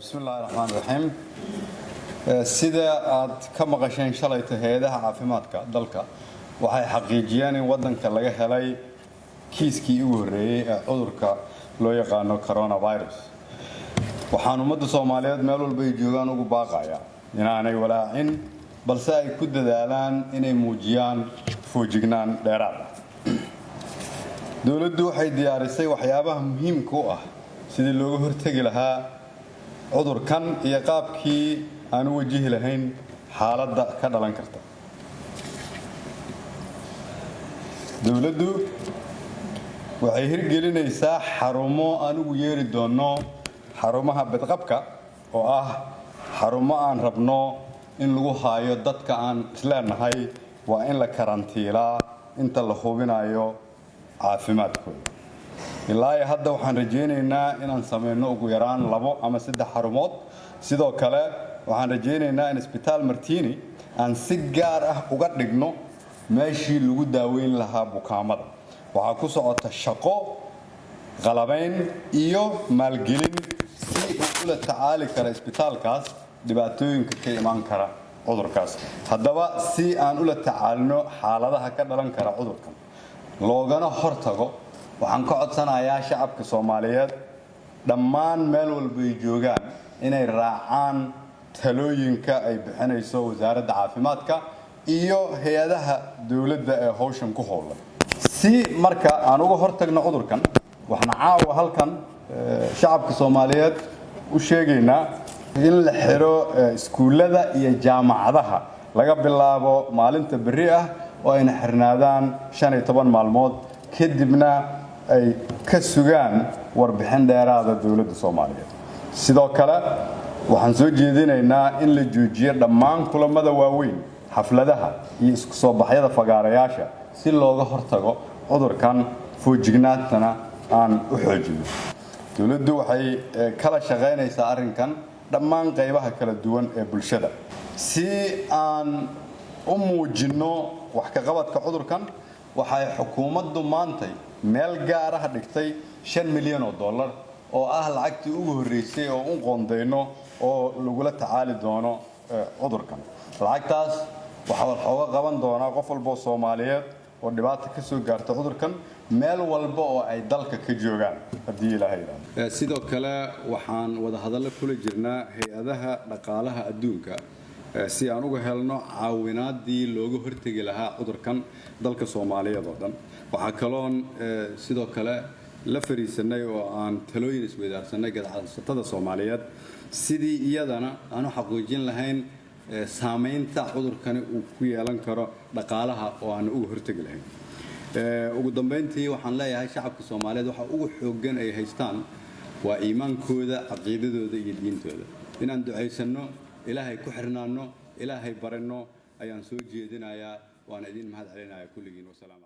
بسم الله الرحمن الرحيم sida aad ka maqasheen shalayta hay'adaha caafimaadka dalka waxay xaqiijiyeen in wadanka laga helay kiiskii ugu horeeyay ee cudurka loo yaqaan coronavirus waxaan ummadda Soomaaliyeed meel walba ay joogaan ugu baaqaya inaanay walaacin balse ay ku dadaalaan inay muujiyaan foojignaan dheeraad ah dawladdu waxay diyaarisay waxyaabaha muhiimka ah sidii looga hortagi lahaa cudurkan iyo qaabkii aan wajihi lahayn xaaladda ka dhalan karta dawladdu waxay hirgelinaysaa xarumo aan ugu yeeri doono xarumaha badqabka oo ah xarumo aan rabno in lagu haayo dadka aan isleenahay waa in la karantiilaa inta la hubinayo caafimaadkooda ilaa hadda waxaan rajaynaynaa inaan sameeyno ugu yaraan 2 ama 3 xarumood sidoo kale waxaan rajaynaynaa in isbitaal Martini aan si gaar ah uga dhigno meeshii lagu daaweyn lahaa bukaamada waxa ku socota shaqo qalabayn iyo maalgelin si uu la tacaali karo isbitaalkaas dhibaatooyinka ka iman kara cudurkaas haddaba si aan ula tacaalno xaaladaha ka dhalan kara cudurkan loogana hortago waxaan ka codsanayaa shacabka Soomaaliyeed dhammaan meel walba ay joogaan inay raacaan talooyinka ay bixinayso wasaaradda caafimaadka iyo hay'adaha dawladda ee hawshan ku howlan si marka aan uga hortagno cudurkan waxaan caawa halkan shacabka Soomaaliyeed u sheegaynaa in la xiro iskuulada iyo jaamacadaha laga bilaabo maalinta berri ah oo ay xirnaadaan 15 maalmood kadibna ay ka sugaan warbixin dheeraad ah dawladda Soomaaliyeed sidoo kale waxaan soo jeedinaynaa in la joojiyo dhammaan kulamada waaweyn xafladaha iyo isku soo baxyada fagaarayaasha si looga hortago cudurkan foojignaantana aan u xoojino dawladdu waxay kala shaqeynaysaa arrinkan dhammaan qaybaha kala duwan ee bulshada si aan u muujino wax ka qabadka cudurkan waxay xukuumaddu maantay meel gaar ah dhigtay $5 milyan oo ah lacagtii ugu horeysay oo u qoondeyno oo lagu la tacaali doono cudurkan lacagtaas waxa uu qaban doonaa qof walba oo Soomaaliyeed oo dhibaato ka soo gaarta cudurkan meel walba oo ay dalka ka joogaan hadii Ilaahay yiraahdo sidoo kale waxaan wada hadallo kula jirnaa hay'adaha dhaqaalaha adduunka si aan uga helno caawinaadii looga hortagi lahaa cudurkan dalka Soomaaliyeed oo dhan waxa kaloon sidoo kale la fariisanay oo aan talooyin isweydaarsanay ganacsatada Soomaaliyeed sidii iyadana aanu xaqiijin lahayn saameynta cudurkan uu ku yeelan karo dhaqaalaha oo aan uga hortagi lahayn ugu dambeyntii waxaan leeyahay shacabka Soomaaliyeed waxa ugu xooggan ay haystaan waa iimaankooda aqoonidooda iyo diintooda inaan duceysano ilaahay ku xirnaano ilaahay barano ayaan soo jeedinayaa waan idin mahad celinayaa kulligiin wasalaam